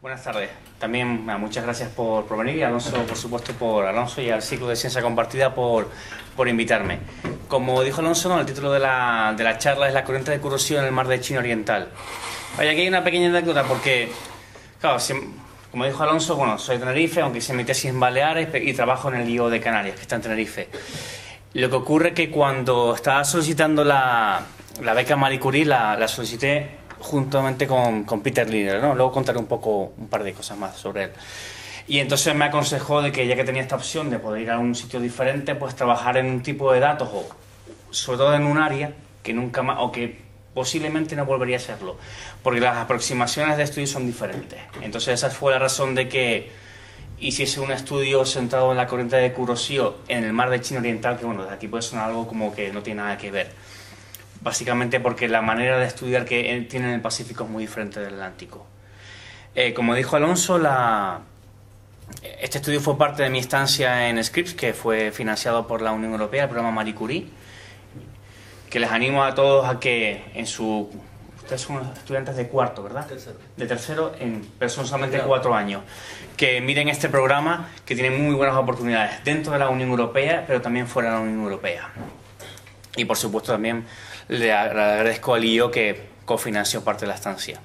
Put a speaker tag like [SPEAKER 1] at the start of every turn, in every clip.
[SPEAKER 1] Buenas tardes. También muchas gracias por venir y Alonso, por supuesto, Alonso y al ciclo de Ciencia Compartida por invitarme. Como dijo Alonso, ¿no? El título de la charla es La corriente de Kuroshio en el mar de China Oriental. Vaya, aquí hay una pequeña anécdota porque, claro, como dijo Alonso, bueno, soy de Tenerife, aunque hice mi tesis en Baleares y trabajo en el IO de Canarias, que está en Tenerife. Lo que ocurre es que cuando estaba solicitando la beca Marie Curie, la solicité juntamente con Peter Lindner, ¿no? Luego contaré un par de cosas más sobre él. Y entonces me aconsejó de que ya que tenía esta opción de poder ir a un sitio diferente, pues trabajar en un tipo de datos o sobre todo en un área que nunca más, o que posiblemente no volvería a serlo, porque las aproximaciones de estudio son diferentes. Entonces esa fue la razón de que hiciese un estudio centrado en la corriente de Kuroshio en el mar de China Oriental, que bueno, de aquí puede sonar algo como que no tiene nada que ver. Básicamente porque la manera de estudiar que tiene en el Pacífico es muy diferente del Atlántico. Como dijo Alonso, este estudio fue parte de mi estancia en Scripps, que fue financiado por la Unión Europea, el programa Marie Curie, que les animo a todos a que ustedes son estudiantes de cuarto, ¿verdad?
[SPEAKER 2] Tercero.
[SPEAKER 1] De tercero, pero son solamente 4 años. Que miren este programa, que tiene muy buenas oportunidades dentro de la Unión Europea, pero también fuera de la Unión Europea. Y por supuesto también le agradezco al IO que cofinanció parte de la estancia.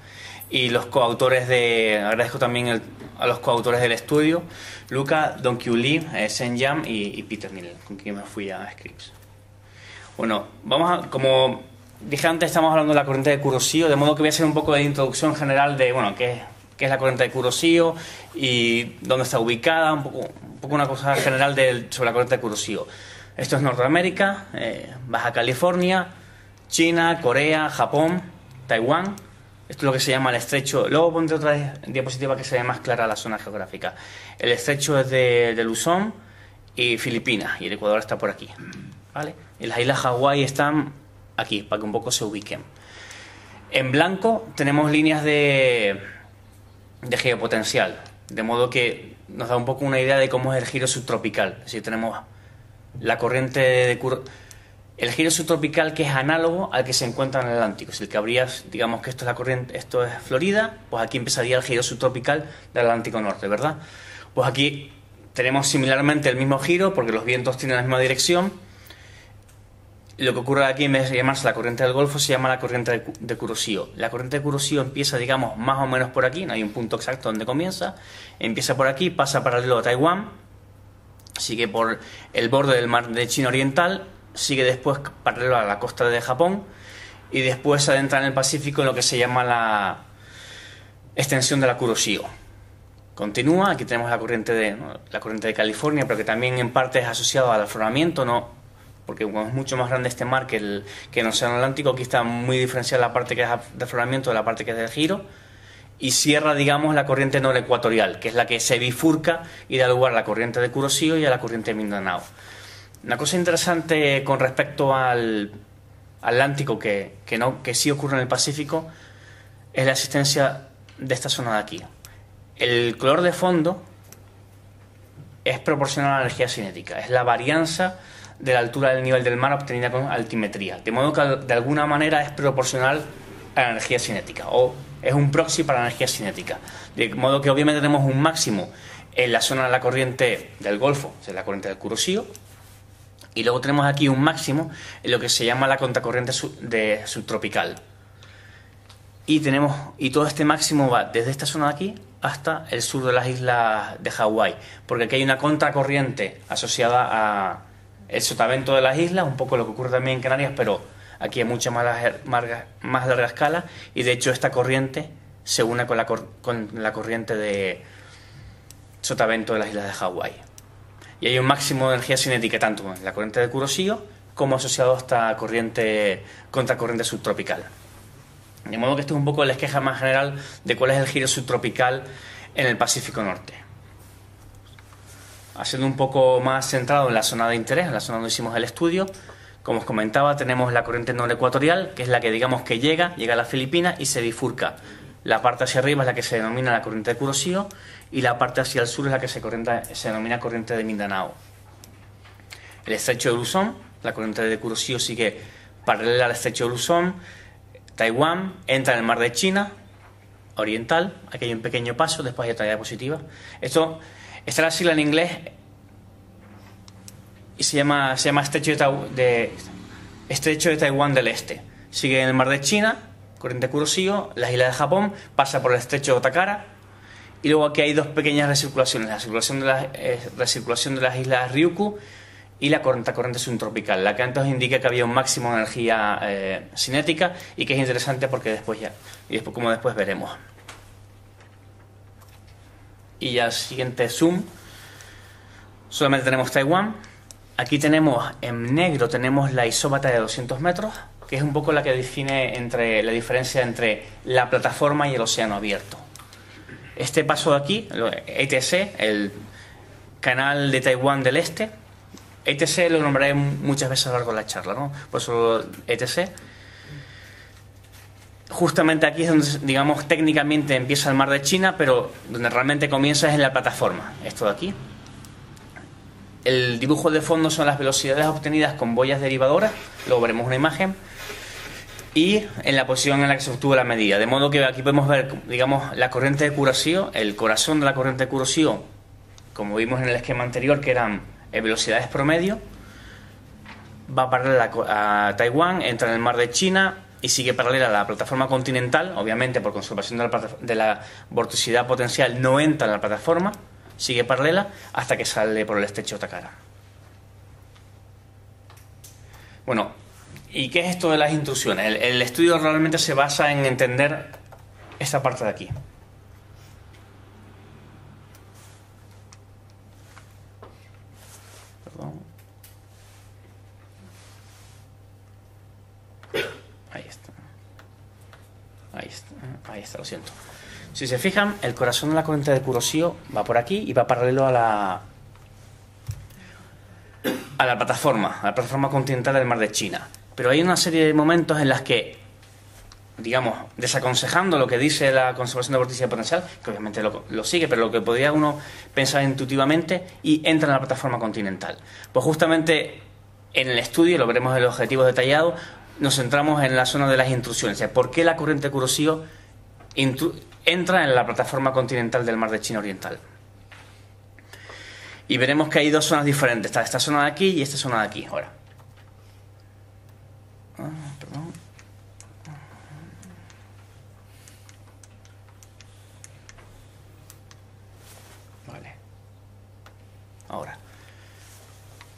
[SPEAKER 1] Y agradezco también a los coautores del estudio, Luca, Dong-Kyu Lee, Sen Yam y Peter Miller, con quien me fui a Scripps. Bueno, como dije antes, estamos hablando de la corriente de Kuroshio, de modo que voy a hacer un poco de introducción general de, bueno, qué es la corriente de Kuroshio y dónde está ubicada, un poco una cosa general sobre la corriente de Kuroshio. Esto es Norteamérica, Baja California, China, Corea, Japón, Taiwán. Esto es lo que se llama el estrecho. Luego pondré otra diapositiva que se vea más clara la zona geográfica. El estrecho es de Luzón y Filipinas, y el Ecuador está por aquí, ¿vale? Y las islas Hawái están aquí, para que un poco se ubiquen. En blanco tenemos líneas de geopotencial, de modo que nos da un poco una idea de cómo es el giro subtropical. Es decir, tenemos la corriente de el giro subtropical, que es análogo al que se encuentra en el Atlántico. Si el que habría, digamos que esto es Florida, pues aquí empezaría el giro subtropical del Atlántico Norte, ¿verdad? Pues aquí tenemos similarmente el mismo giro, porque los vientos tienen la misma dirección. Lo que ocurre aquí, en vez de llamarse la corriente del Golfo, se llama la corriente de Kuroshio. La corriente de Kuroshio empieza, digamos, más o menos por aquí, no hay un punto exacto donde comienza. Empieza por aquí, pasa paralelo a Taiwán, sigue por el borde del mar de China Oriental, sigue después paralelo a la costa de Japón y después se adentra en el Pacífico en lo que se llama la extensión de la Kuroshio. Continúa, aquí tenemos la corriente de California, pero que también en parte es asociado al afloramiento, ¿no? Porque es mucho más grande este mar que el Océano Atlántico. Aquí está muy diferenciada la parte que es de afloramiento de la parte que es del giro, y cierra, digamos, la corriente norecuatorial, que es la que se bifurca y da lugar a la corriente de Kuroshio y a la corriente de Mindanao. Una cosa interesante con respecto al Atlántico que sí ocurre en el Pacífico es la existencia de esta zona de aquí. El color de fondo es proporcional a la energía cinética, es la varianza de la altura del nivel del mar obtenida con altimetría, de modo que de alguna manera es proporcional a la energía cinética, o es un proxy para la energía cinética, de modo que obviamente tenemos un máximo en la zona de la corriente del Golfo, o sea, la corriente del Kuroshio, y luego tenemos aquí un máximo en lo que se llama la contracorriente subtropical. Y todo este máximo va desde esta zona de aquí hasta el sur de las islas de Hawái, porque aquí hay una contracorriente asociada al sotavento de las islas, un poco lo que ocurre también en Canarias, pero aquí hay mucha más larga escala, y de hecho esta corriente se une con la corriente de sotavento de las islas de Hawái. Y hay un máximo de energía cinética tanto en la corriente de Kuroshio como asociado a esta contracorriente subtropical. De modo que esto es un poco el esquema más general de cuál es el giro subtropical en el Pacífico Norte. Haciendo un poco más centrado en la zona de interés, en la zona donde hicimos el estudio, como os comentaba, tenemos la corriente norecuatorial, que es la que digamos que llega a las Filipinas y se bifurca. La parte hacia arriba es la que se denomina la corriente de Kuroshio y la parte hacia el sur es la que se denomina corriente de Mindanao. El estrecho de Luzón, la corriente de Kuroshio sigue paralela al estrecho de Luzón. Taiwán entra en el mar de China oriental. Aquí hay un pequeño paso, después hay otra diapositiva. Esta es la sigla en inglés y se llama Estrecho de Taiwán del Este. Sigue en el mar de China, corriente Kuroshio, las islas de Japón, pasa por el estrecho de Otakara y luego aquí hay dos pequeñas recirculaciones, la recirculación de las islas Ryukyu y la corriente subtropical, la que antes os indica que había un máximo de energía cinética y que es interesante porque después como después veremos. Y ya el siguiente zoom, solamente tenemos Taiwán. Aquí tenemos en negro tenemos la isóbata de 200 metros, que es un poco la que define la diferencia entre la plataforma y el océano abierto. Este paso de aquí, ETC, el canal de Taiwán del Este, ETC lo nombraré muchas veces a lo largo de la charla, ¿no? Por eso ETC. Justamente aquí es donde, digamos, técnicamente empieza el mar de China, pero donde realmente comienza es en la plataforma. Esto de aquí. El dibujo de fondo son las velocidades obtenidas con boyas derivadoras, luego veremos una imagen, y en la posición en la que se obtuvo la medida. De modo que aquí podemos ver, digamos, la corriente de Kuroshio, el corazón de la corriente de Kuroshio, como vimos en el esquema anterior, que eran velocidades promedio, va paralela a Taiwán, entra en el mar de China y sigue paralela a la plataforma continental. Obviamente, por conservación de la vorticidad potencial, no entra en la plataforma, sigue paralela hasta que sale por el estrecho de Otakara. Bueno, ¿y qué es esto de las intrusiones? El estudio realmente se basa en entender esta parte de aquí. Perdón. Ahí está, lo siento. Si se fijan, el corazón de la corriente de Kuroshio va por aquí y va paralelo a la plataforma continental del mar de China. Pero hay una serie de momentos en las que, digamos, desaconsejando lo que dice la conservación de vorticidad potencial, que obviamente lo sigue, pero lo que podría uno pensar intuitivamente, y entra en la plataforma continental. Pues justamente en el estudio, lo veremos en los objetivos detallados, nos centramos en la zona de las intrusiones. O sea, ¿por qué la corriente de Kuroshio entra en la plataforma continental del mar de China Oriental? Y veremos que hay dos zonas diferentes. Está esta zona de aquí y esta zona de aquí. Ahora. Perdón. Vale. Ahora.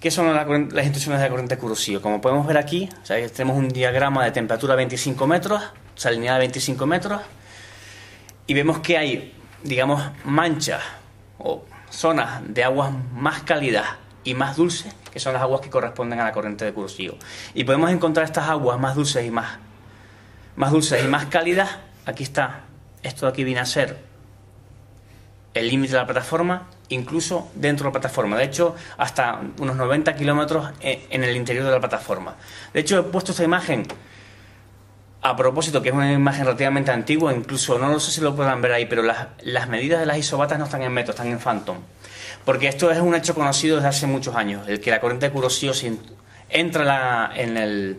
[SPEAKER 1] ¿Qué son las intrusiones de la corriente de Kuroshio? Como podemos ver aquí, o sea, tenemos un diagrama de temperatura a 25 metros, salinidad de 25 metros, y vemos que hay, digamos, manchas o zonas de aguas más cálidas y más dulces, que son las aguas que corresponden a la corriente de Kuroshio. Y podemos encontrar estas aguas más dulces y más cálidas. Aquí está, esto de aquí viene a ser el límite de la plataforma, incluso dentro de la plataforma. De hecho, hasta unos 90 kilómetros en el interior de la plataforma. De hecho, he puesto esta imagen a propósito, que es una imagen relativamente antigua, incluso no lo sé si lo podrán ver ahí, pero las medidas de las isobatas no están en metros, están en phantom. Porque esto es un hecho conocido desde hace muchos años, el que la corriente de Kuroshio entra en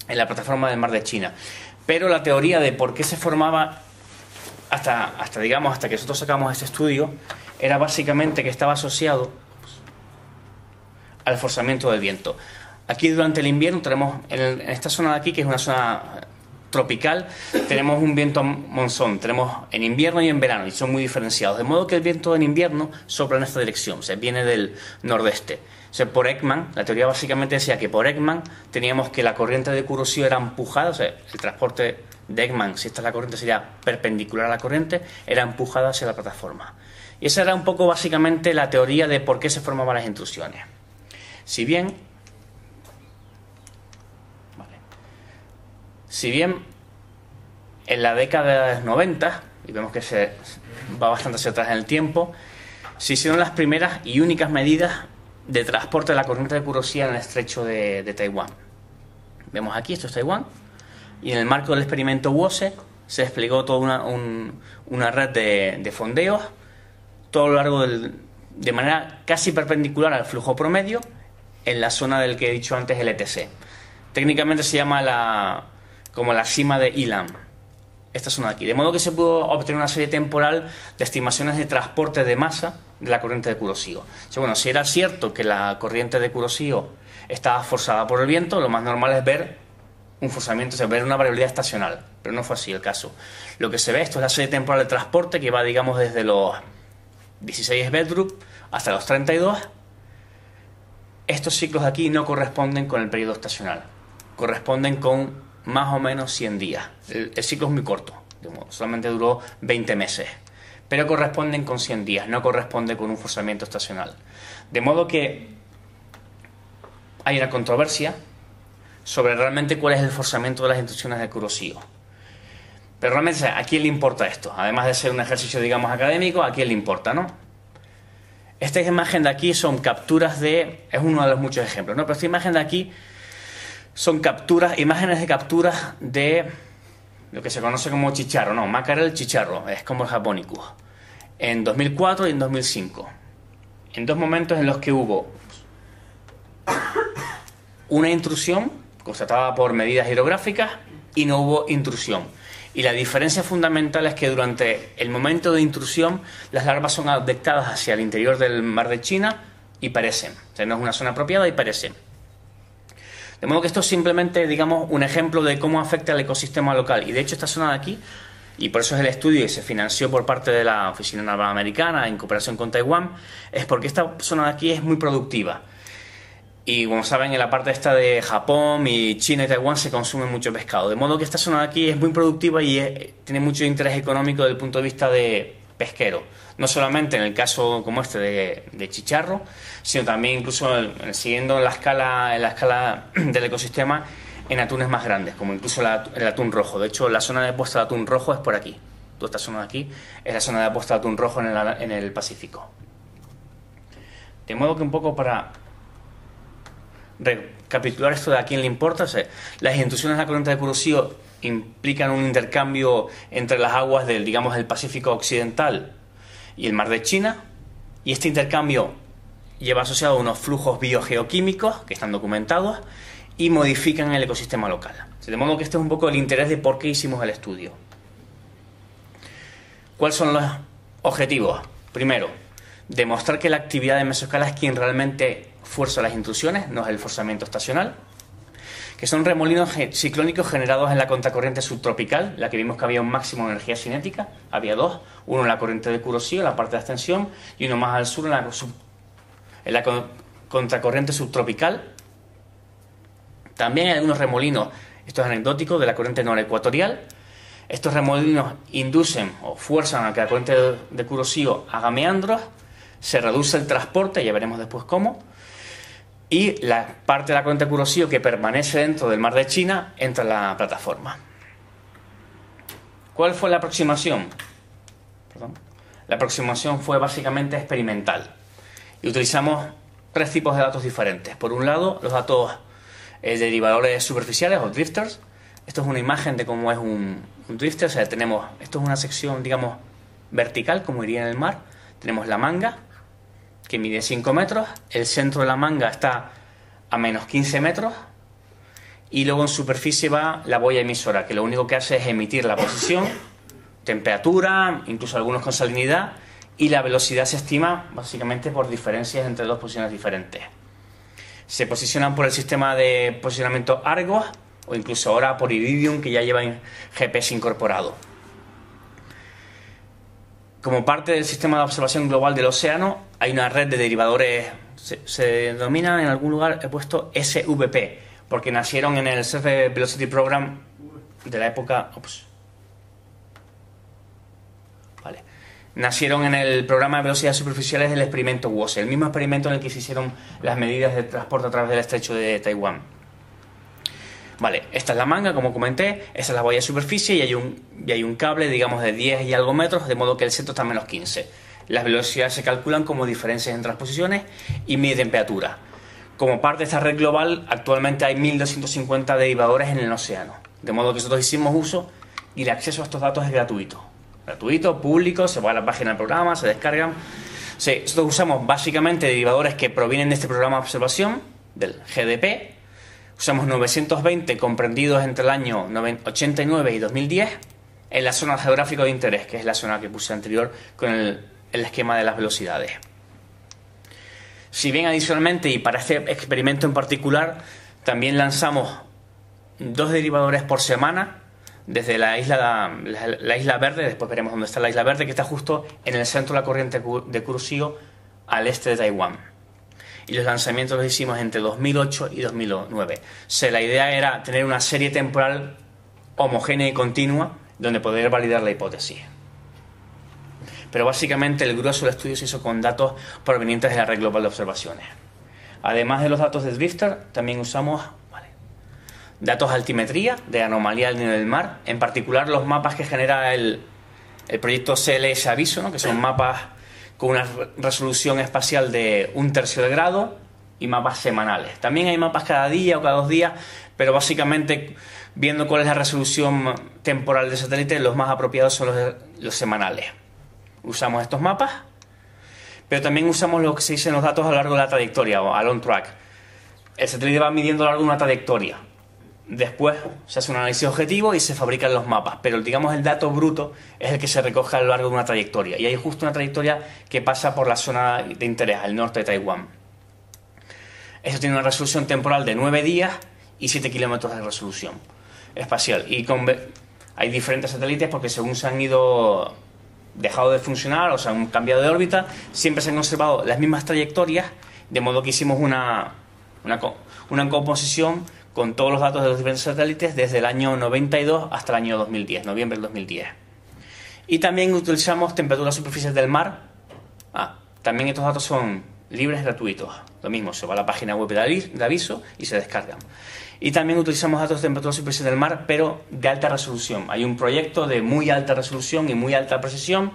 [SPEAKER 1] la plataforma del mar de China. Pero la teoría de por qué se formaba hasta que nosotros sacamos este estudio era básicamente que estaba asociado al forzamiento del viento. Aquí durante el invierno tenemos, en esta zona de aquí, que es una zona tropical, tenemos un viento monzón, tenemos en invierno y en verano, y son muy diferenciados, de modo que el viento en invierno sopla en esta dirección, o sea, viene del nordeste. O sea, por Ekman, la teoría básicamente decía que por Ekman teníamos que la corriente de Kuroshio era empujada, o sea, el transporte de Ekman, si esta es la corriente, sería perpendicular a la corriente, era empujada hacia la plataforma. Y esa era un poco básicamente la teoría de por qué se formaban las intrusiones. Si bien en la década de los 90, y vemos que se va bastante hacia atrás en el tiempo, se hicieron las primeras y únicas medidas de transporte de la corriente de Kuroshio en el estrecho de Taiwán. Vemos aquí, esto es Taiwán, y en el marco del experimento WOSE se desplegó toda una red de fondeos, todo a lo largo de manera casi perpendicular al flujo promedio, en la zona del que he dicho antes, el ETC. Técnicamente se llama como la cima de Elam. esta zona de aquí. De modo que se pudo obtener una serie temporal de estimaciones de transporte de masa de la corriente de Kuroshio. O sea, bueno, si era cierto que la corriente de Kuroshio estaba forzada por el viento, lo más normal es ver un forzamiento, o sea, ver una variabilidad estacional, pero no fue así el caso. Lo que se ve, esto es la serie temporal de transporte que va, digamos, desde los 16 Sverdrup hasta los 32. Estos ciclos de aquí no corresponden con el periodo estacional, corresponden con más o menos 100 días. El ciclo es muy corto, solamente duró 20 meses, pero corresponden con 100 días, no corresponde con un forzamiento estacional. De modo que hay una controversia sobre realmente cuál es el forzamiento de las intrusiones de Kuroshio. Pero realmente, ¿a quién le importa esto? Además de ser un ejercicio, digamos, académico, ¿a quién le importa, no? Esta imagen de aquí son capturas de... es uno de los muchos ejemplos, ¿no? Pero esta imagen de aquí son imágenes de capturas de lo que se conoce como chicharro, no, Mackerel chicharro, es como el Japonicus, en 2004 y en 2005. En dos momentos en los que hubo una intrusión constatada por medidas hidrográficas y no hubo intrusión. Y la diferencia fundamental es que durante el momento de intrusión las larvas son adoptadas hacia el interior del mar de China y perecen. O sea, no es una zona apropiada y perecen. De modo que esto es simplemente, digamos, un ejemplo de cómo afecta al ecosistema local. Y de hecho esta zona de aquí, y por eso es el estudio que se financió por parte de la Oficina Naval Americana en cooperación con Taiwán, es porque esta zona de aquí es muy productiva. Y como saben, en la parte esta de Japón y China y Taiwán se consume mucho pescado. De modo que esta zona de aquí es muy productiva y tiene mucho interés económico desde el punto de vista de pesquero. No solamente en el caso como este de chicharro, sino también incluso siguiendo la escala del ecosistema en atunes más grandes, como incluso el atún rojo. De hecho, la zona de puesta de atún rojo es por aquí. Toda esta zona de aquí es la zona de puesta de atún rojo en el Pacífico. De modo que un poco para recapitular esto de a quién le importa, o sea, las intrusiones de la corriente de Kuroshio implican un intercambio entre las aguas del Pacífico Occidental y el mar de China, y este intercambio lleva asociado unos flujos biogeoquímicos que están documentados y modifican el ecosistema local. De modo que este es un poco el interés de por qué hicimos el estudio. ¿Cuáles son los objetivos? Primero, demostrar que la actividad de mesoscala es quien realmente fuerza las intrusiones, no es el forzamiento estacional, que son remolinos ciclónicos generados en la contracorriente subtropical, la que vimos que había un máximo de energía cinética, había dos, uno en la corriente de Kuroshio, en la parte de extensión, y uno más al sur en la contracorriente subtropical. También hay algunos remolinos, esto es anecdótico, de la corriente norecuatorial. Estos remolinos inducen o fuerzan a que la corriente de Kuroshio haga meandros, se reduce el transporte, ya veremos después cómo, y la parte de la corriente de Kuroshio que permanece dentro del mar de China entra en la plataforma. ¿Cuál fue la aproximación? La aproximación fue básicamente experimental y utilizamos tres tipos de datos diferentes. Por un lado, los datos de derivadores superficiales o drifters. Esto es una imagen de cómo es un drifter. O sea, esto es una sección, digamos, vertical, como iría en el mar. Tenemos la manga, que mide 5 metros, el centro de la manga está a menos 15 metros y luego en superficie va la boya emisora, que lo único que hace es emitir la posición, temperatura, incluso algunos con salinidad, y la velocidad se estima básicamente por diferencias entre dos posiciones diferentes. Se posicionan por el sistema de posicionamiento Argos o incluso ahora por Iridium, que ya lleva GPS incorporado. Como parte del sistema de observación global del océano, hay una red de derivadores, se denominan en algún lugar, he puesto SVP, porque nacieron en el Surface Velocity Program de la época... Nacieron en el programa de velocidades superficiales del experimento WOSE, el mismo experimento en el que se hicieron las medidas de transporte a través del estrecho de Taiwán. Vale, esta es la manga, como comenté, esta es la boya de superficie y hay un cable, digamos, de 10 y algo metros, de modo que el centro está a menos 15. Las velocidades se calculan como diferencias entre las posiciones y mide temperatura. Como parte de esta red global, actualmente hay 1.250 derivadores en el océano, de modo que nosotros hicimos uso y el acceso a estos datos es gratuito. Gratuito, público, se va a la página del programa, se descargan. Sí, nosotros usamos básicamente derivadores que provienen de este programa de observación, del GDP. Usamos 920 comprendidos entre el año 89 y 2010 en la zona geográfica de interés, que es la zona que puse anterior con el esquema de las velocidades. Si bien adicionalmente, y para este experimento en particular, también lanzamos 2 derivadores por semana desde la isla Verde, después veremos dónde está la isla Verde, que está justo en el centro de la corriente de Kuroshio, al este de Taiwán. Y los lanzamientos los hicimos entre 2008 y 2009. O sea, la idea era tener una serie temporal homogénea y continua donde poder validar la hipótesis. Pero básicamente el grueso del estudio se hizo con datos provenientes de la red global de observaciones. Además de los datos de Drifter, también usamos datos de altimetría, de anomalía del nivel del mar, en particular los mapas que genera el proyecto CLS Aviso, ¿no? Que son mapas con una resolución espacial de 1/3 de grado y mapas semanales. También hay mapas cada día o cada 2 días, pero básicamente, viendo cuál es la resolución temporal del satélite, los más apropiados son los semanales. Usamos estos mapas, pero también usamos lo que se dice en los datos a lo largo de la trayectoria, o al on track. El satélite va midiendo a lo largo de una trayectoria. Después se hace un análisis objetivo y se fabrican los mapas, pero digamos el dato bruto es el que se recoge a lo largo de una trayectoria, y hay justo una trayectoria que pasa por la zona de interés, al norte de Taiwán. Eso tiene una resolución temporal de 9 días y 7 kilómetros de resolución espacial, y hay diferentes satélites porque según se han ido dejado de funcionar o se han cambiado de órbita, siempre se han conservado las mismas trayectorias, de modo que hicimos una composición con todos los datos de los diferentes satélites desde el año 92 hasta el año 2010, noviembre del 2010. Y también utilizamos temperaturas superficiales del mar. También estos datos son libres, gratuitos. Lo mismo, se va a la página web de Aviso y se descargan. Y también utilizamos datos de temperatura superficial del mar, pero de alta resolución. Hay un proyecto de muy alta resolución y muy alta precisión,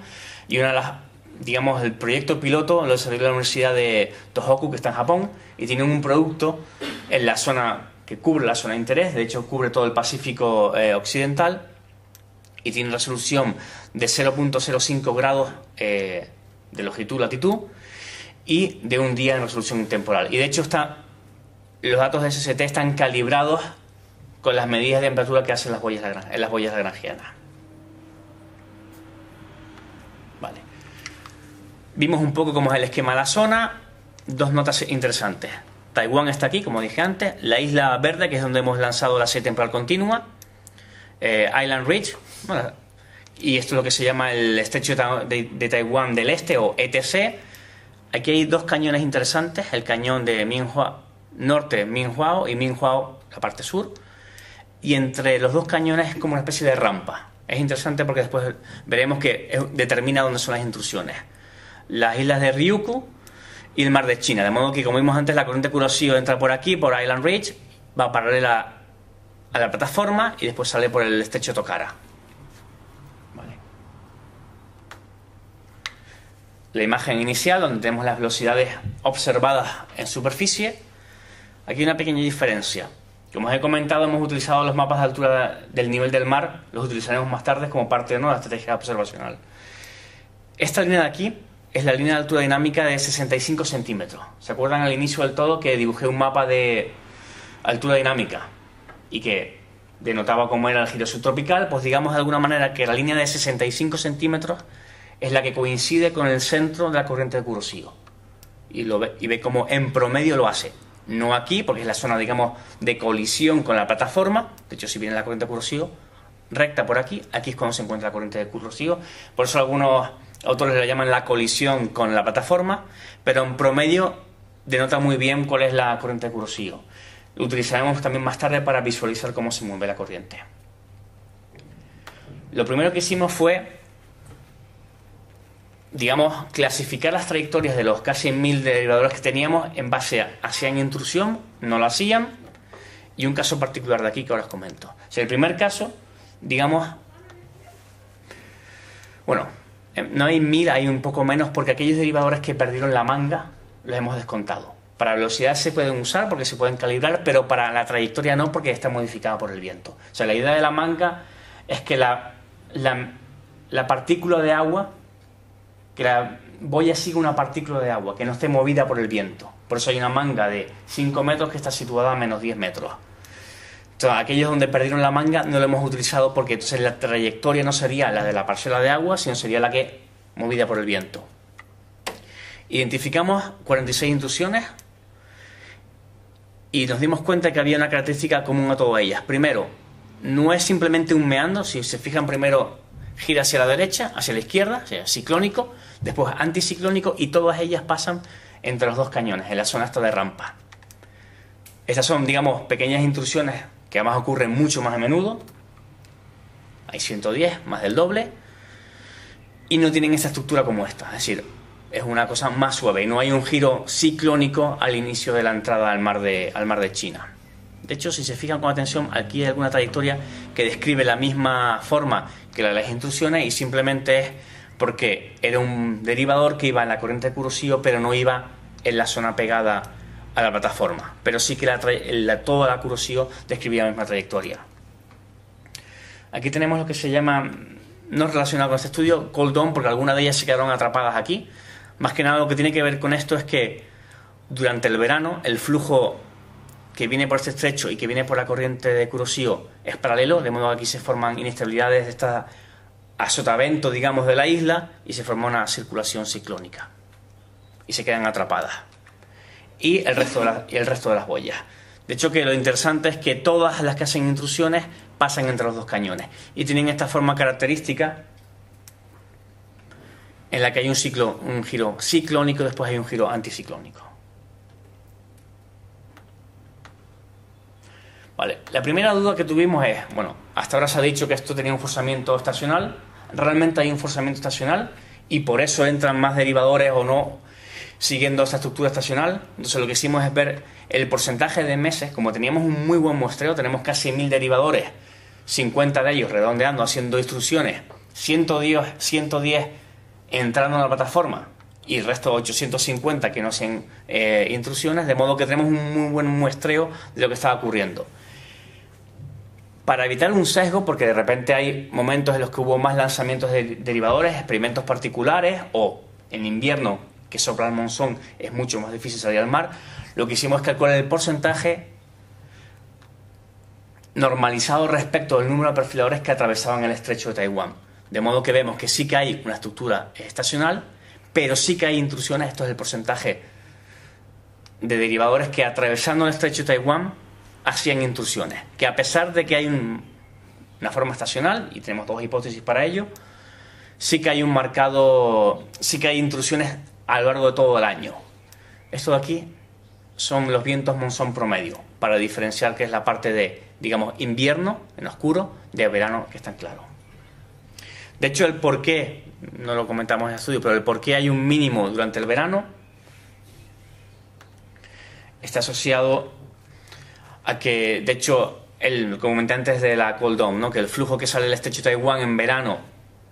[SPEAKER 1] y el proyecto piloto lo desarrolló la Universidad de Tohoku, que está en Japón, y tiene un producto en la zona que cubre la zona de interés, de hecho cubre todo el Pacífico occidental, y tiene resolución de 0.05 grados de longitud-latitud y de un día en resolución temporal. Y de hecho los datos de SST están calibrados con las medidas de temperatura que hacen las boyas lagrangianas. Vale. Vimos un poco cómo es el esquema de la zona. 2 notas interesantes. Taiwán está aquí, como dije antes. La isla Verde, que es donde hemos lanzado la serie temporal continua. Island Ridge. Y esto es lo que se llama el estrecho de Taiwán del Este, o ETC. Aquí hay 2 cañones interesantes. El cañón de norte, Minhuao, y Minhuao, la parte sur. Y entre los 2 cañones es como una especie de rampa. Es interesante porque después veremos que determina dónde son las intrusiones. Las islas de Ryukyu y el mar de China, de modo que, como vimos antes, la corriente Kuroshio entra por aquí, por Island Ridge, va paralela a la plataforma y después sale por el estrecho Tokara. Vale. La imagen inicial, donde tenemos las velocidades observadas en superficie. Aquí hay una pequeña diferencia. Como os he comentado, hemos utilizado los mapas de altura del nivel del mar, los utilizaremos más tarde como parte de la estrategia observacional. Esta línea de aquí es la línea de altura dinámica de 65 centímetros. ¿Se acuerdan al inicio del todo que dibujé un mapa de altura dinámica y que denotaba cómo era el giro subtropical? Pues digamos de alguna manera que la línea de 65 centímetros es la que coincide con el centro de la corriente de Kuroshio. Y ve cómo en promedio lo hace. No aquí, porque es la zona, digamos, de colisión con la plataforma. De hecho, si viene la corriente de Kuroshio recta por aquí, aquí es cuando se encuentra la corriente de Kuroshio. Por eso algunos autores la llaman la colisión con la plataforma, pero en promedio denota muy bien cuál es la corriente de Kuroshio. Lo utilizaremos también más tarde para visualizar cómo se mueve la corriente. Lo primero que hicimos fue, digamos, clasificar las trayectorias de los casi 1000 derivadores que teníamos en base a hacían intrusión, no lo hacían, y un caso particular de aquí que ahora os comento. O sea, el primer caso, digamos, no hay 1000, hay un poco menos, porque aquellos derivadores que perdieron la manga los hemos descontado. Para velocidad se pueden usar porque se pueden calibrar, pero para la trayectoria no, porque está modificada por el viento. O sea, la idea de la manga es que la partícula de agua, que la boya siga una partícula de agua, que no esté movida por el viento. Por eso hay una manga de 5 metros que está situada a menos 10 metros. Entonces, aquellos donde perdieron la manga no lo hemos utilizado porque entonces la trayectoria no sería la de la parcela de agua, sino sería la que movida por el viento. Identificamos 46 intrusiones y nos dimos cuenta que había una característica común a todas ellas. Primero, no es simplemente un meandro. Si se fijan, primero gira hacia la derecha, hacia la izquierda, o sea, ciclónico, después anticiclónico, y todas ellas pasan entre los dos cañones, en la zona esta de rampa. Estas son, digamos, pequeñas intrusiones que además ocurren mucho más a menudo. Hay 110, más del doble, y no tienen esa estructura como esta, es decir, es una cosa más suave y no hay un giro ciclónico al inicio de la entrada al mar de China. De hecho, si se fijan con atención, aquí hay alguna trayectoria que describe la misma forma que la de las intrusiones y simplemente es porque era un derivador que iba en la corriente de Kuroshio, pero no iba en la zona pegada a la plataforma. Pero sí que toda la Kuroshio describía la misma trayectoria. Aquí tenemos lo que se llama, no relacionado con este estudio, cold down, porque algunas de ellas se quedaron atrapadas aquí. Más que nada lo que tiene que ver con esto es que durante el verano el flujo que viene por este estrecho y que viene por la corriente de Kuroshio es paralelo, de modo que aquí se forman inestabilidades de esta sotavento, digamos, de la isla, y se forma una circulación ciclónica y se quedan atrapadas. Y el resto de las boyas. De hecho, que lo interesante es que todas las que hacen intrusiones pasan entre los dos cañones y tienen esta forma característica en la que hay un giro ciclónico y después hay un giro anticiclónico. Vale, la primera duda que tuvimos es, bueno, hasta ahora se ha dicho que esto tenía un forzamiento estacional. Realmente hay un forzamiento estacional y por eso entran más derivadores o no siguiendo esta estructura estacional. Entonces lo que hicimos es ver el porcentaje de meses. Como teníamos un muy buen muestreo, tenemos casi 1000 derivadores, 50 de ellos redondeando, haciendo instrucciones, 110 entrando en la plataforma y el resto 850 que no hacen intrusiones, de modo que tenemos un muy buen muestreo de lo que estaba ocurriendo. Para evitar un sesgo, porque de repente hay momentos en los que hubo más lanzamientos de derivadores, experimentos particulares, o en invierno, que sopla el monzón, es mucho más difícil salir al mar, lo que hicimos es calcular el porcentaje normalizado respecto al número de perfiladores que atravesaban el estrecho de Taiwán. De modo que vemos que sí que hay una estructura estacional, pero sí que hay intrusiones. Esto es el porcentaje de derivadores que atravesando el estrecho de Taiwán hacían intrusiones. Que a pesar de que hay una forma estacional, y tenemos dos hipótesis para ello, sí que hay sí que hay intrusiones a lo largo de todo el año. Esto de aquí son los vientos monzón promedio, para diferenciar qué es la parte de, digamos, invierno, en oscuro, de verano, que está en claro. De hecho, el por qué, no lo comentamos en el estudio, pero el por qué hay un mínimo durante el verano está asociado a que, de hecho, como comenté antes de la cold down, ¿no? Que el flujo que sale del estrecho de Taiwán en verano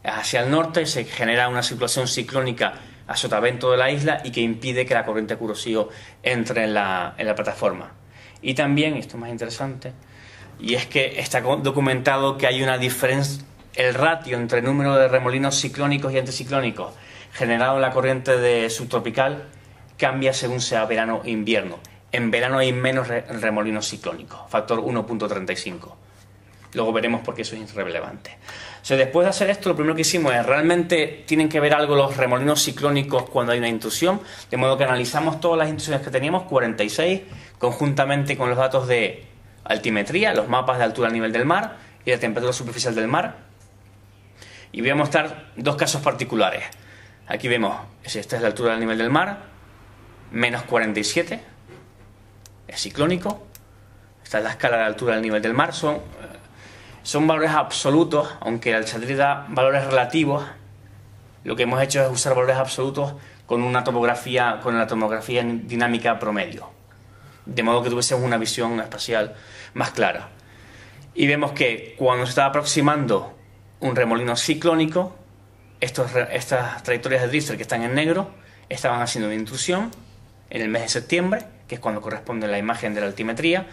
[SPEAKER 1] es hacia el norte, se genera una circulación ciclónica a sotavento de la isla y que impide que la corriente de Kuroshio entre en la plataforma. Y también, esto es más interesante, y es que está documentado que hay una diferencia, el ratio entre el número de remolinos ciclónicos y anticiclónicos generado en la corriente subtropical cambia según sea verano e invierno. En verano hay menos remolinos ciclónicos, factor 1.35. Luego veremos por qué eso es irrelevante. O sea, después de hacer esto, lo primero que hicimos es, ¿realmente tienen que ver algo los remolinos ciclónicos cuando hay una intrusión? De modo que analizamos todas las intrusiones que teníamos, 46, conjuntamente con los datos de altimetría, los mapas de altura a nivel del mar y de temperatura superficial del mar. Y voy a mostrar dos casos particulares. Aquí vemos, esta es la altura del nivel del mar, menos 47, es ciclónico. Esta es la escala de altura del nivel del mar. Son valores absolutos, aunque el satélite da valores relativos. Lo que hemos hecho es usar valores absolutos con la tomografía dinámica promedio, de modo que tuviésemos una visión espacial más clara. Y vemos que cuando se está aproximando un remolino ciclónico, estas trayectorias de Drifter que están en negro estaban haciendo una intrusión en el mes de septiembre, que es cuando corresponde la imagen de la altimetría.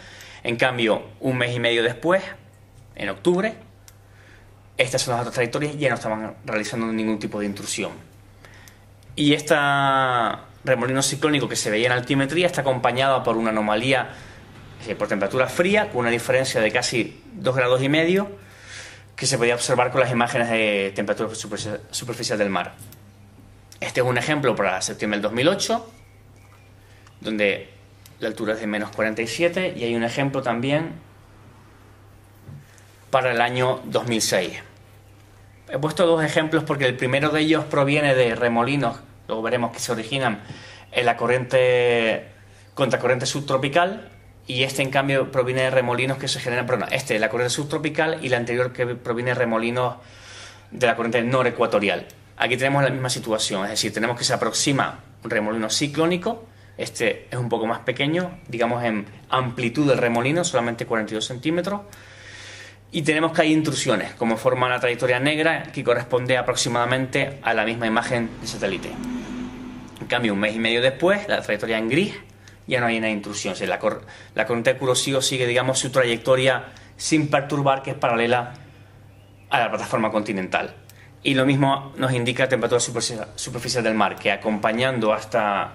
[SPEAKER 1] En cambio, un mes y medio después, en octubre, estas son las otras trayectorias y ya no estaban realizando ningún tipo de intrusión. Y este remolino ciclónico que se veía en altimetría está acompañado por una anomalía decir, por temperatura fría, con una diferencia de casi 2,5 grados, que se podía observar con las imágenes de temperatura superficial del mar. Este es un ejemplo para septiembre del 2008, donde la altura es de menos 47, y hay un ejemplo también para el año 2006. He puesto dos ejemplos porque el primero de ellos proviene de remolinos, luego veremos que se originan en la contracorriente subtropical, y este en cambio proviene de remolinos que se generan, perdón, este de la corriente subtropical y el anterior que proviene de remolinos de la corriente norecuatorial. Aquí tenemos la misma situación, es decir, tenemos que se aproxima un remolino ciclónico. Este es un poco más pequeño, digamos en amplitud del remolino, solamente 42 centímetros. Y tenemos que hay intrusiones, como forma una trayectoria negra que corresponde aproximadamente a la misma imagen de satélite. En cambio, un mes y medio después, la trayectoria en gris, ya no hay una intrusión. O sea, la corriente de Kuroshio sigue, digamos, su trayectoria sin perturbar, que es paralela a la plataforma continental. Y lo mismo nos indica la temperatura superficial del mar, que acompañando hasta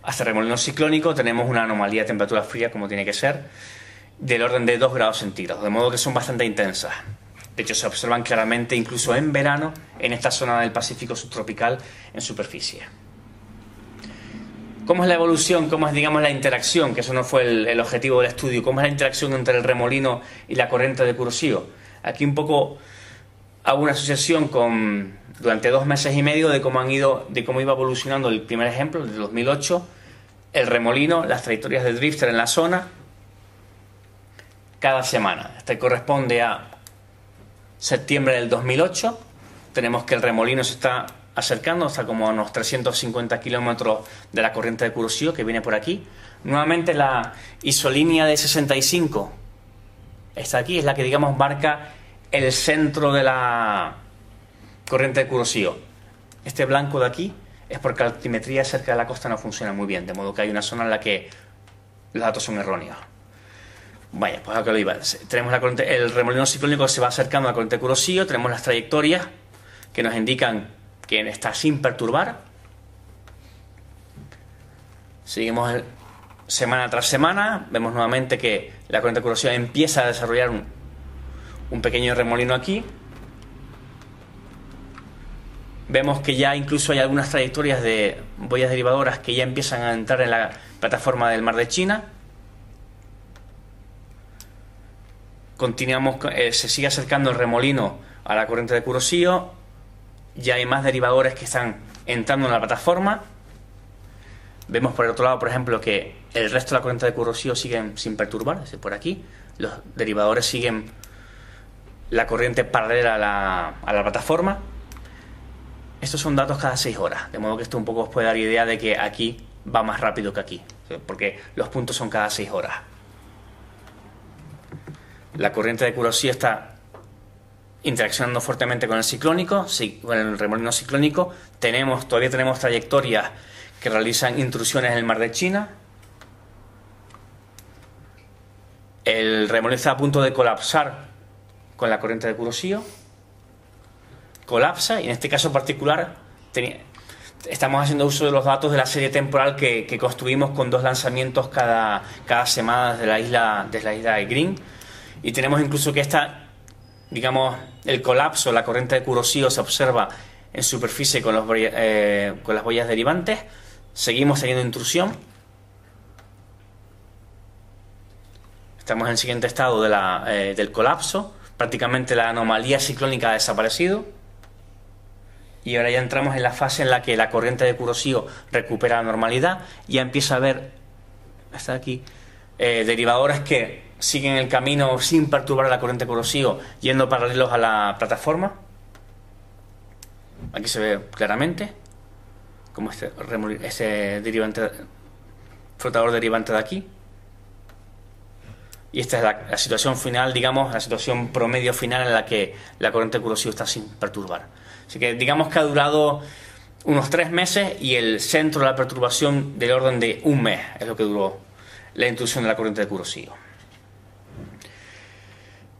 [SPEAKER 1] el remolino ciclónico tenemos una anomalía de temperatura fría, como tiene que ser, del orden de 2 grados centígrados, de modo que son bastante intensas. De hecho, se observan claramente incluso en verano en esta zona del Pacífico subtropical en superficie. ¿Cómo es la evolución? ¿Cómo es, digamos, la interacción? Que eso no fue el objetivo del estudio. ¿Cómo es la interacción entre el remolino y la corriente de Kuroshio? Aquí un poco hago una asociación durante 2 meses y medio de cómo iba evolucionando el primer ejemplo, el de 2008, el remolino, las trayectorias de drifter en la zona, cada semana. Este corresponde a septiembre del 2008. Tenemos que el remolino se está acercando hasta como a unos 350 kilómetros de la corriente de Kuroshio, que viene por aquí. Nuevamente la isolínea de 65, esta aquí, es la que, digamos, marca el centro de la corriente de Kuroshio. Este blanco de aquí es porque la altimetría cerca de la costa no funciona muy bien, de modo que hay una zona en la que los datos son erróneos. Vaya, pues a que lo iba. Tenemos el remolino ciclónico que se va acercando a la corriente de Kuroshio, tenemos las trayectorias que nos indican que está sin perturbar. Seguimos semana tras semana, vemos nuevamente que la corriente de Kuroshio empieza a desarrollar un pequeño remolino aquí. Vemos que ya incluso hay algunas trayectorias de boyas derivadoras que ya empiezan a entrar en la plataforma del Mar de China. Continuamos, se sigue acercando el remolino a la corriente de Kuroshio. Ya hay más derivadores que están entrando en la plataforma. Vemos por el otro lado, por ejemplo, que el resto de la corriente de Kuroshio siguen sin perturbar, es decir, por aquí. Los derivadores siguen la corriente paralela a la plataforma. Estos son datos cada 6 horas, de modo que esto un poco os puede dar idea de que aquí va más rápido que aquí, porque los puntos son cada 6 horas. La corriente de Kuroshio está interaccionando fuertemente con el ciclónico, con el remolino ciclónico. Todavía tenemos trayectorias que realizan intrusiones en el Mar de China. El remolino está a punto de colapsar con la corriente de Kuroshio. Colapsa, y en este caso particular estamos haciendo uso de los datos de la serie temporal que construimos con 2 lanzamientos cada semana desde la isla de Green. Y tenemos incluso que digamos, el colapso, la corriente de Kuroshio se observa en superficie con las boyas derivantes. Seguimos teniendo intrusión. Estamos en el siguiente estado del colapso. Prácticamente la anomalía ciclónica ha desaparecido. Y ahora ya entramos en la fase en la que la corriente de Kuroshio recupera la normalidad. Ya empieza a haber, hasta aquí, derivadores que siguen el camino sin perturbar la corriente de Kuroshio, yendo paralelos a la plataforma. Aquí se ve claramente como este derivante, flotador derivante de aquí. Y esta es la situación final, digamos, la situación promedio final en la que la corriente de Kuroshio está sin perturbar. Así que digamos que ha durado unos 3 meses y el centro de la perturbación del orden de 1 mes es lo que duró la intrusión de la corriente de Kuroshio.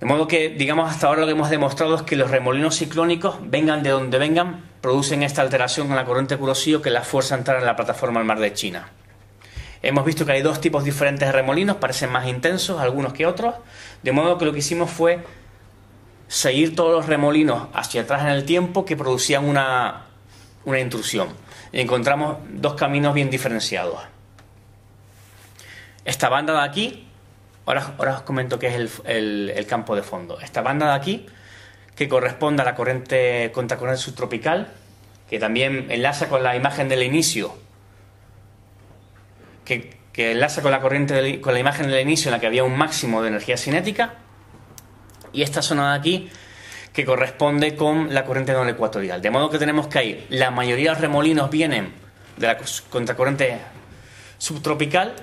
[SPEAKER 1] De modo que, digamos, hasta ahora lo que hemos demostrado es que los remolinos ciclónicos, vengan de donde vengan, producen esta alteración en la corriente de Kuroshio que la fuerza a entrar en la plataforma del Mar de China. Hemos visto que hay dos tipos diferentes de remolinos, parecen más intensos algunos que otros, de modo que lo que hicimos fue seguir todos los remolinos hacia atrás en el tiempo que producían una intrusión. Y encontramos dos caminos bien diferenciados. Esta banda de aquí, ahora os comento qué es el campo de fondo. Esta banda de aquí, que corresponde a la contracorriente subtropical, que también enlaza con la imagen del inicio, que enlaza con la imagen del inicio en la que había un máximo de energía cinética, y esta zona de aquí que corresponde con la corriente no ecuatorial. De modo que tenemos que ahí la mayoría de los remolinos vienen de la contracorriente subtropical,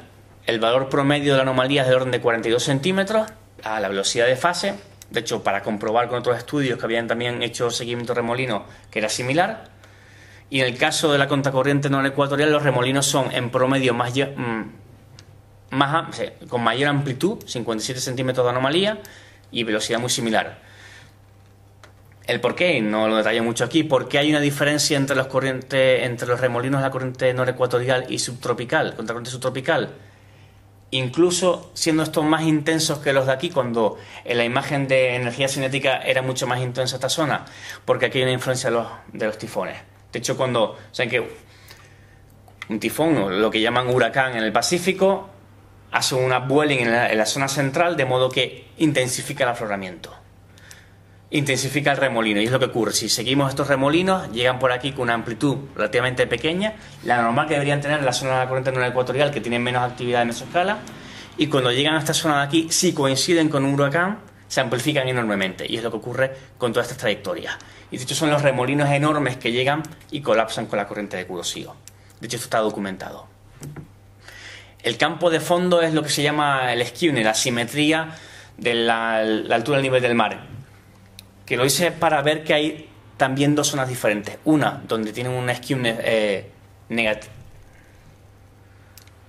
[SPEAKER 1] el valor promedio de la anomalía es del orden de 42 centímetros a la velocidad de fase. De hecho, para comprobar con otros estudios que habían también hecho seguimiento de remolinos que era similar. Y en el caso de la contracorriente no ecuatorial, los remolinos son en promedio con mayor amplitud, 57 centímetros de anomalía, y velocidad muy similar. El por qué, no lo detallo mucho aquí, porque hay una diferencia entre los remolinos de la corriente norecuatorial y subtropical, contracorriente subtropical, incluso siendo estos más intensos que los de aquí, cuando en la imagen de energía cinética era mucho más intensa esta zona, porque aquí hay una influencia de los tifones. De hecho, saben que un tifón, o lo que llaman huracán en el Pacífico, hace un upwelling en la zona central, de modo que intensifica el afloramiento, intensifica el remolino. Y es lo que ocurre: si seguimos estos remolinos, llegan por aquí con una amplitud relativamente pequeña, la normal que deberían tener en la zona de la corriente no ecuatorial, que tienen menos actividad de mesoscala, y cuando llegan a esta zona de aquí, si coinciden con un huracán, se amplifican enormemente, y es lo que ocurre con todas estas trayectorias. Y de hecho son los remolinos enormes que llegan y colapsan con la corriente de Kuroshio. De hecho, esto está documentado. El campo de fondo es lo que se llama el skewness, la simetría de la altura del nivel del mar, que lo hice para ver que hay también dos zonas diferentes. Una donde tienen un skewness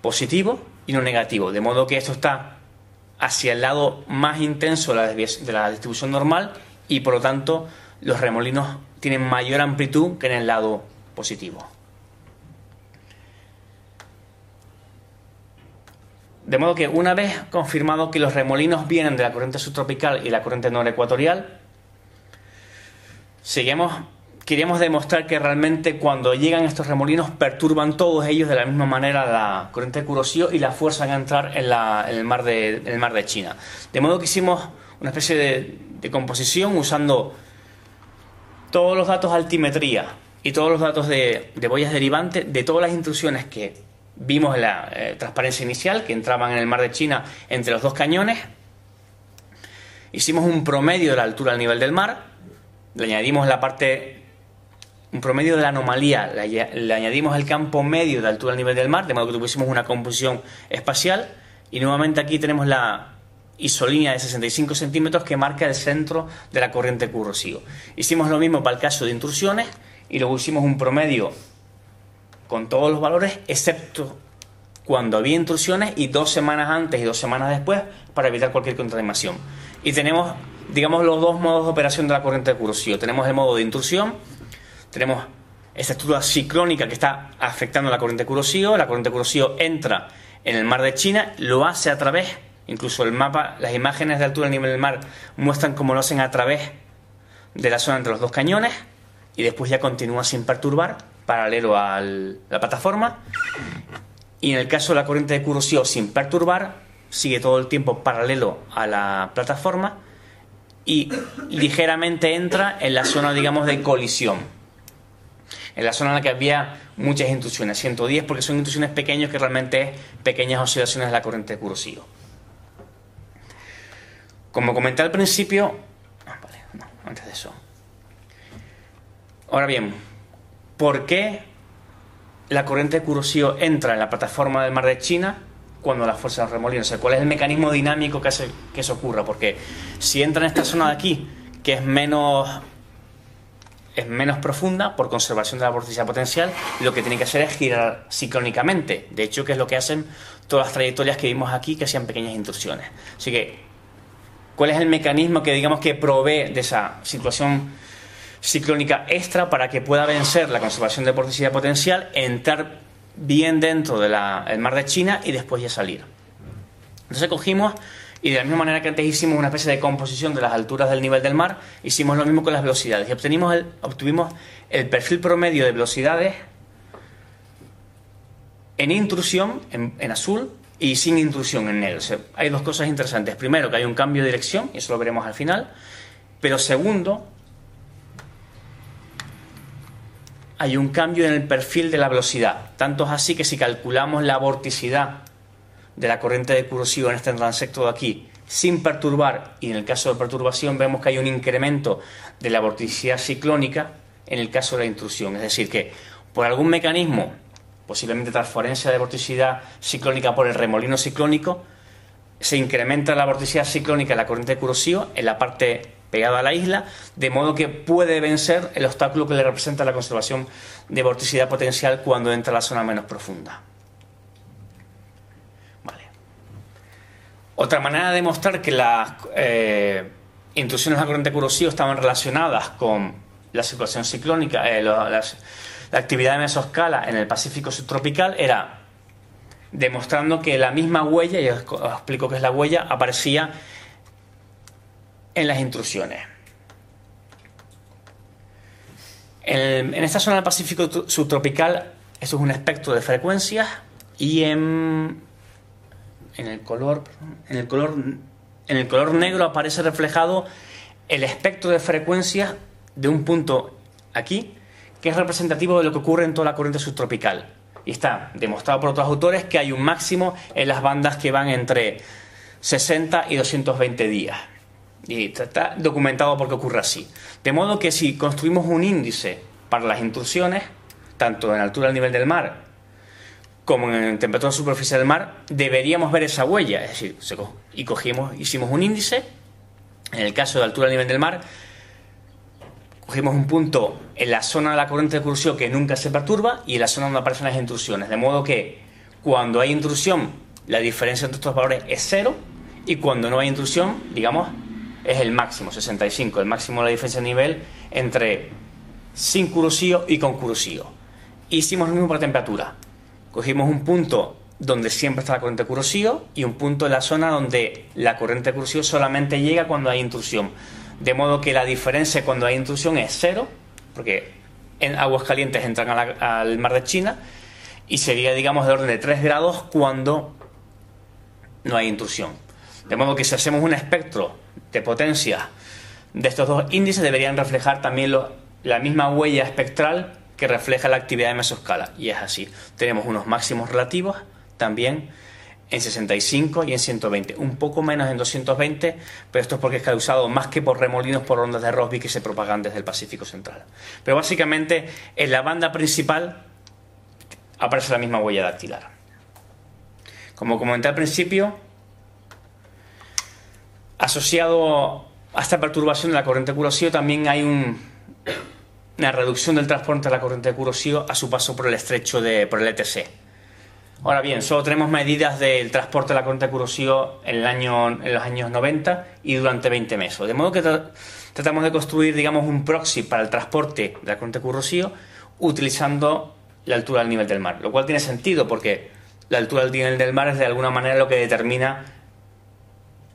[SPEAKER 1] positivo y uno negativo, de modo que esto está hacia el lado más intenso de la distribución normal, y por lo tanto los remolinos tienen mayor amplitud que en el lado positivo. De modo que una vez confirmado que los remolinos vienen de la corriente subtropical y la corriente norecuatorial, queríamos demostrar que realmente cuando llegan estos remolinos perturban todos ellos de la misma manera la corriente de Kuroshio y la fuerzan a entrar en el mar de China. De modo que hicimos una especie de composición usando todos los datos de altimetría y todos los datos de boyas derivantes de todas las intrusiones que vimos en la transparencia inicial, que entraban en el mar de China entre los dos cañones. Hicimos un promedio de la altura al nivel del mar, le añadimos un promedio de la anomalía, le añadimos el campo medio de altura al nivel del mar, de modo que tuviésemos una composición espacial, y nuevamente aquí tenemos la isolínea de 65 centímetros que marca el centro de la corriente Kuroshio. Hicimos lo mismo para el caso de intrusiones, y luego hicimos un promedio con todos los valores, excepto cuando había intrusiones, y 2 semanas antes y 2 semanas después, para evitar cualquier contraindicación. Y tenemos, digamos, los dos modos de operación de la corriente de Kuroshio. Tenemos el modo de intrusión, tenemos esta estructura ciclónica que está afectando la corriente de Kuroshio. La corriente de Kuroshio entra en el mar de China, lo hace a través, incluso el mapa, las imágenes de altura del nivel del mar muestran cómo lo hacen a través de la zona entre los dos cañones, y después ya continúa sin perturbar, paralelo a la plataforma. Y en el caso de la corriente de Kuroshio, sin perturbar, sigue todo el tiempo paralelo a la plataforma y ligeramente entra en la zona, digamos, de colisión, en la zona en la que había muchas intrusiones, 110, porque son intrusiones pequeñas, que realmente es pequeñas oscilaciones de la corriente de Kuroshio. Como comenté al principio, antes de eso. Ahora bien, ¿por qué la corriente de Kuroshio entra en la plataforma del mar de China cuando la fuerza de los remolinos? O sea, ¿cuál es el mecanismo dinámico que hace que eso ocurra? Porque si entra en esta zona de aquí, que es menos profunda por conservación de la vorticidad potencial, lo que tiene que hacer es girar ciclónicamente. De hecho, que es lo que hacen todas las trayectorias que vimos aquí, que hacían pequeñas intrusiones. Así que, ¿cuál es el mecanismo que, digamos, que provee de esa situación ciclónica extra para que pueda vencer la conservación de vorticidad potencial, entrar bien dentro del mar de China y después ya salir. Entonces cogimos y de la misma manera que antes hicimos una especie de composición de las alturas del nivel del mar, hicimos lo mismo con las velocidades y obtuvimos el perfil promedio de velocidades en intrusión, en azul, y sin intrusión en negro. O sea, hay dos cosas interesantes. Primero, que hay un cambio de dirección, y eso lo veremos al final. Pero segundo, hay un cambio en el perfil de la velocidad. Tanto es así que si calculamos la vorticidad de la corriente de Kuroshio en este transecto de aquí, sin perturbar, y en el caso de perturbación vemos que hay un incremento de la vorticidad ciclónica en el caso de la intrusión. Es decir, que por algún mecanismo, posiblemente transferencia de vorticidad ciclónica por el remolino ciclónico, se incrementa la vorticidad ciclónica de la corriente de Kuroshio en la parte pegada a la isla, de modo que puede vencer el obstáculo que le representa la conservación de vorticidad potencial cuando entra a la zona menos profunda. Vale. Otra manera de demostrar que las intrusiones de la corriente de Kuroshio estaban relacionadas con la circulación ciclónica, la actividad de mesoscala en el Pacífico subtropical, era demostrando que la misma huella, y os explico qué es la huella, aparecía en las intrusiones. En esta zona del Pacífico subtropical, esto es un espectro de frecuencias, y en el color negro aparece reflejado el espectro de frecuencias de un punto aquí, que es representativo de lo que ocurre en toda la corriente subtropical. Y está demostrado por otros autores que hay un máximo en las bandas que van entre 60 y 220 días. Y está documentado porque ocurre así. De modo que si construimos un índice para las intrusiones, tanto en altura del nivel del mar como en temperatura superficial del mar, deberíamos ver esa huella. Es decir, hicimos un índice. En el caso de altura del nivel del mar, cogimos un punto en la zona de la corriente de Kuroshio que nunca se perturba y en la zona donde aparecen las intrusiones. De modo que cuando hay intrusión, la diferencia entre estos valores es 0, y cuando no hay intrusión, digamos, es el máximo, 65, el máximo de la diferencia de nivel entre sin Kuroshio y con Kuroshio. Hicimos lo mismo para temperatura. Cogimos un punto donde siempre está la corriente de Kuroshio y un punto en la zona donde la corriente de Kuroshio solamente llega cuando hay intrusión. De modo que la diferencia cuando hay intrusión es 0, porque en aguas calientes entran al mar de China, y sería, digamos, de orden de 3 grados cuando no hay intrusión. De modo que si hacemos un espectro de potencia de estos dos índices, deberían reflejar también la misma huella espectral que refleja la actividad de mesoscala. Y es así. Tenemos unos máximos relativos también en 65 y en 120, un poco menos en 220, pero esto es porque es causado más que por remolinos, por ondas de Rossby que se propagan desde el Pacífico Central. Pero básicamente en la banda principal aparece la misma huella dactilar. Como comenté al principio, asociado a esta perturbación de la corriente de Kuroshio también hay una reducción del transporte de la corriente de Kuroshio a su paso por el estrecho por el ETC. Ahora bien, solo tenemos medidas del transporte de la corriente de Kuroshio en los años 90 y durante 20 meses. De modo que tratamos de construir, digamos, un proxy para el transporte de la corriente de Kuroshio utilizando la altura del nivel del mar. Lo cual tiene sentido porque la altura del nivel del mar es de alguna manera lo que determina,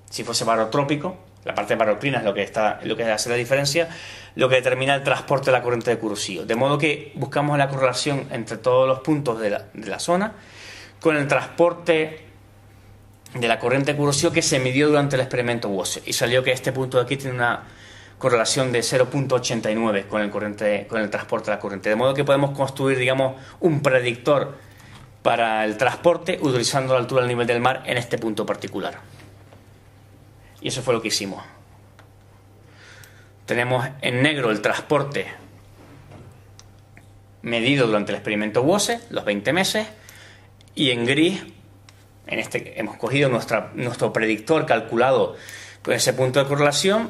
[SPEAKER 1] si fuese barotrópico, la parte de baroclina es lo que hace la diferencia, lo que determina el transporte de la corriente de Kuroshio. De modo que buscamos la correlación entre todos los puntos de la zona con el transporte de la corriente de Kuroshio que se midió durante el experimento WOSE, y salió que este punto de aquí tiene una correlación de 0.89 con el transporte de la corriente, de modo que podemos construir, digamos, un predictor para el transporte utilizando la altura del nivel del mar en este punto particular. Y eso fue lo que hicimos. Tenemos en negro el transporte medido durante el experimento WOSE, los 20 meses, y en gris, hemos cogido nuestro predictor calculado con ese punto de correlación,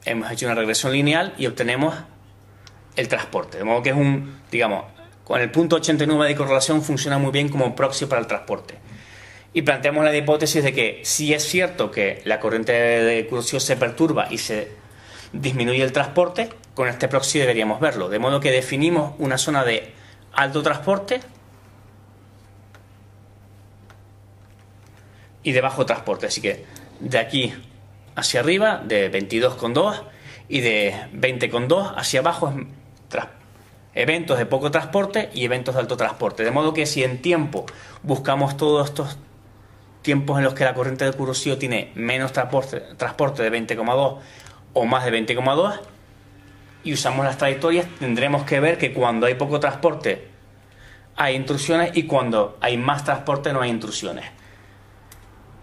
[SPEAKER 1] hemos hecho una regresión lineal y obtenemos el transporte. De modo que digamos, con el punto 89 de correlación funciona muy bien como proxy para el transporte. Y planteamos la hipótesis de que si es cierto que la corriente de Kuroshio se perturba y se disminuye el transporte, con este proxy deberíamos verlo. De modo que definimos una zona de alto transporte y de bajo transporte. Así que de aquí hacia arriba, de 22,2 y de 20,2 hacia abajo es eventos de poco transporte y eventos de alto transporte. De modo que si en tiempo buscamos todos estos tiempos en los que la corriente de Kuroshio tiene menos transporte de 20,2 o más de 20,2 y usamos las trayectorias, tendremos que ver que cuando hay poco transporte hay intrusiones y cuando hay más transporte no hay intrusiones.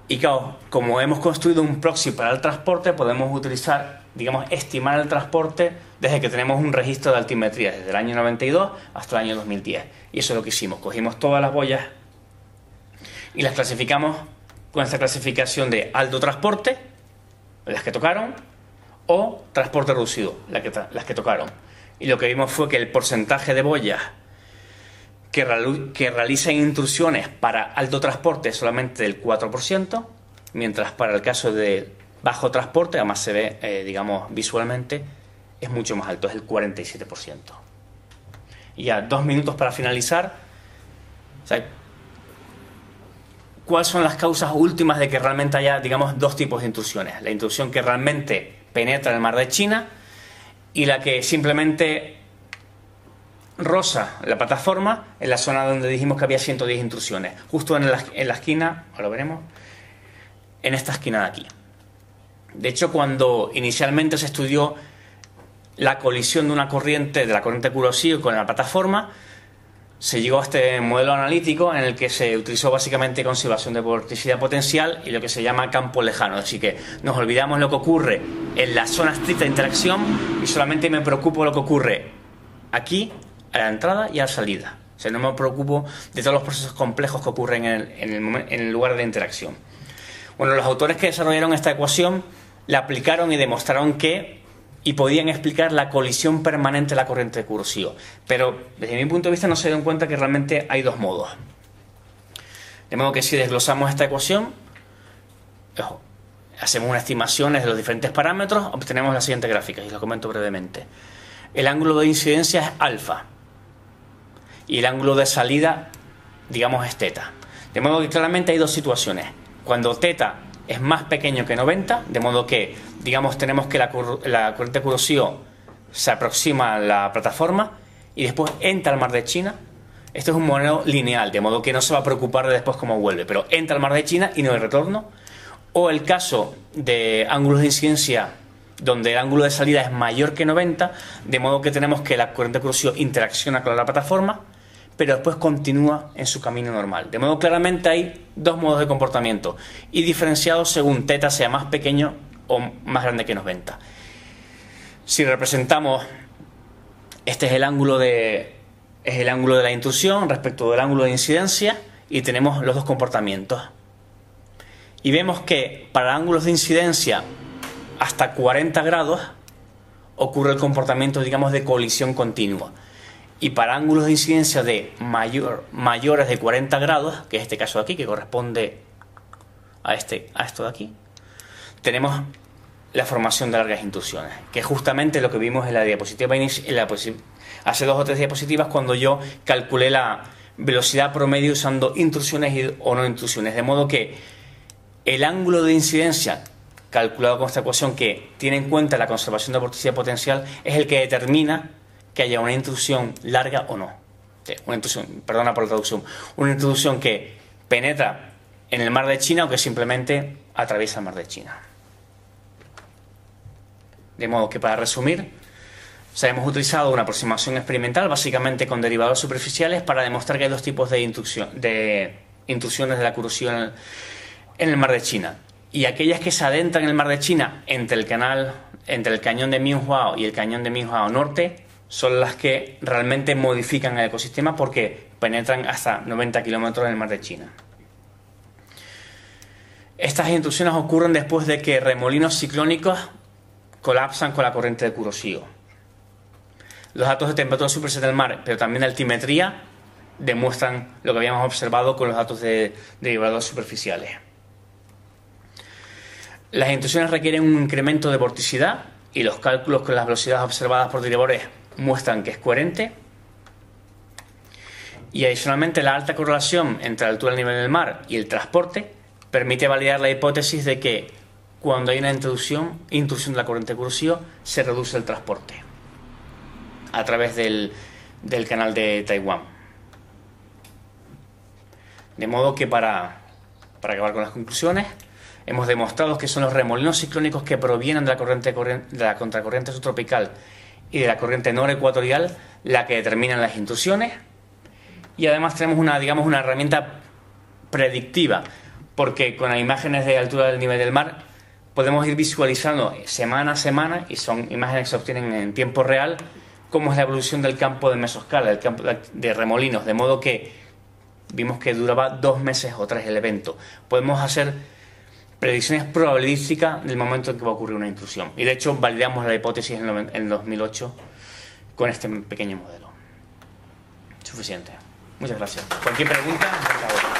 [SPEAKER 1] Y claro, como hemos construido un proxy para el transporte, podemos utilizar, digamos, estimar el transporte desde que tenemos un registro de altimetría, desde el año 92 hasta el año 2010. Y eso es lo que hicimos. Cogimos todas las boyas y las clasificamos con esta clasificación de alto transporte, las que tocaron, o transporte reducido, las que tocaron. Y lo que vimos fue que el porcentaje de boyas que realizan intrusiones para alto transporte es solamente del 4%, mientras para el caso de bajo transporte, además se ve, digamos, visualmente, es mucho más alto, es el 47%. Y ya, 2 minutos para finalizar. O sea, ¿cuáles son las causas últimas de que realmente haya, digamos, dos tipos de intrusiones? La intrusión que realmente penetra en el mar de China y la que simplemente rosa la plataforma en la zona donde dijimos que había 110 intrusiones, justo en la esquina, ahora lo veremos, en esta esquina de aquí. De hecho, cuando inicialmente se estudió la colisión de una corriente, de la corriente Kuroshio con la plataforma, se llegó a este modelo analítico en el que se utilizó básicamente conservación de vorticidad potencial y lo que se llama campo lejano. Así que nos olvidamos lo que ocurre en la zona estricta de interacción y solamente me preocupo lo que ocurre aquí, a la entrada y a la salida. O sea, no me preocupo de todos los procesos complejos que ocurren en el lugar de interacción. Bueno, los autores que desarrollaron esta ecuación la aplicaron y demostraron que podían explicar la colisión permanente de la corriente de Kuroshio. Pero desde mi punto de vista no se dieron cuenta que realmente hay dos modos. De modo que si desglosamos esta ecuación, hacemos unas estimaciones de los diferentes parámetros, obtenemos la siguiente gráfica y lo comento brevemente. El ángulo de incidencia es alfa y el ángulo de salida, digamos, es teta. De modo que claramente hay dos situaciones. Cuando teta es más pequeño que 90, de modo que, digamos, tenemos que la corriente de Kuroshio se aproxima a la plataforma y después entra al mar de China. Esto es un modelo lineal, de modo que no se va a preocupar de después cómo vuelve, pero entra al mar de China y no hay retorno. O el caso de ángulos de incidencia donde el ángulo de salida es mayor que 90, de modo que tenemos que la corriente de Kuroshio interacciona con la plataforma, pero después continúa en su camino normal. De modo que claramente hay dos modos de comportamiento y diferenciados según teta sea más pequeño o más grande que 90. Si representamos, este es el ángulo de la intrusión respecto del ángulo de incidencia y tenemos los dos comportamientos. Y vemos que para ángulos de incidencia hasta 40 grados ocurre el comportamiento, digamos, de colisión continua. Y para ángulos de incidencia de mayores de 40 grados, que es este caso de aquí, que corresponde a esto de aquí, tenemos la formación de largas intrusiones, que es justamente lo que vimos en la diapositiva hace 2 o 3 diapositivas cuando yo calculé la velocidad promedio usando intrusiones o no intrusiones. De modo que el ángulo de incidencia calculado con esta ecuación, que tiene en cuenta la conservación de vorticidad potencial, es el que determina que haya una intrusión larga o no. Una intrusión, perdona por la traducción, una intrusión que penetra en el mar de China o que simplemente atraviesa el mar de China. De modo que, para resumir, hemos utilizado una aproximación experimental básicamente con derivados superficiales para demostrar que hay dos tipos de intrusiones de la Kuroshio en el mar de China. Y aquellas que se adentran en el mar de China entre el cañón de Minhuao y el cañón de Minhuao Norte son las que realmente modifican el ecosistema porque penetran hasta 90 kilómetros en el mar de China. Estas intrusiones ocurren después de que remolinos ciclónicos colapsan con la corriente de Kuroshio. Los datos de temperatura superficial del mar, pero también de altimetría, demuestran lo que habíamos observado con los datos de derivados superficiales. Las intrusiones requieren un incremento de vorticidad y los cálculos con las velocidades observadas por derivadores muestran que es coherente. Y adicionalmente, la alta correlación entre la altura del nivel del mar y el transporte permite validar la hipótesis de que cuando hay una intrusión de la corriente de Kuroshio, se reduce el transporte a través del canal de Taiwán. De modo que para acabar con las conclusiones, hemos demostrado que son los remolinos ciclónicos que provienen de la contracorriente subtropical y de la corriente norecuatorial la que determinan las intrusiones, y además tenemos una herramienta predictiva, porque con las imágenes de altura del nivel del mar podemos ir visualizando semana a semana, y son imágenes que se obtienen en tiempo real, cómo es la evolución del campo de mesoscala, del campo de remolinos, de modo que vimos que duraba 2 meses o 3 el evento. Podemos hacer predicciones probabilísticas del momento en que va a ocurrir una intrusión, y de hecho validamos la hipótesis en 2008 con este pequeño modelo. Suficiente. Muchas gracias. Cualquier pregunta, por favor.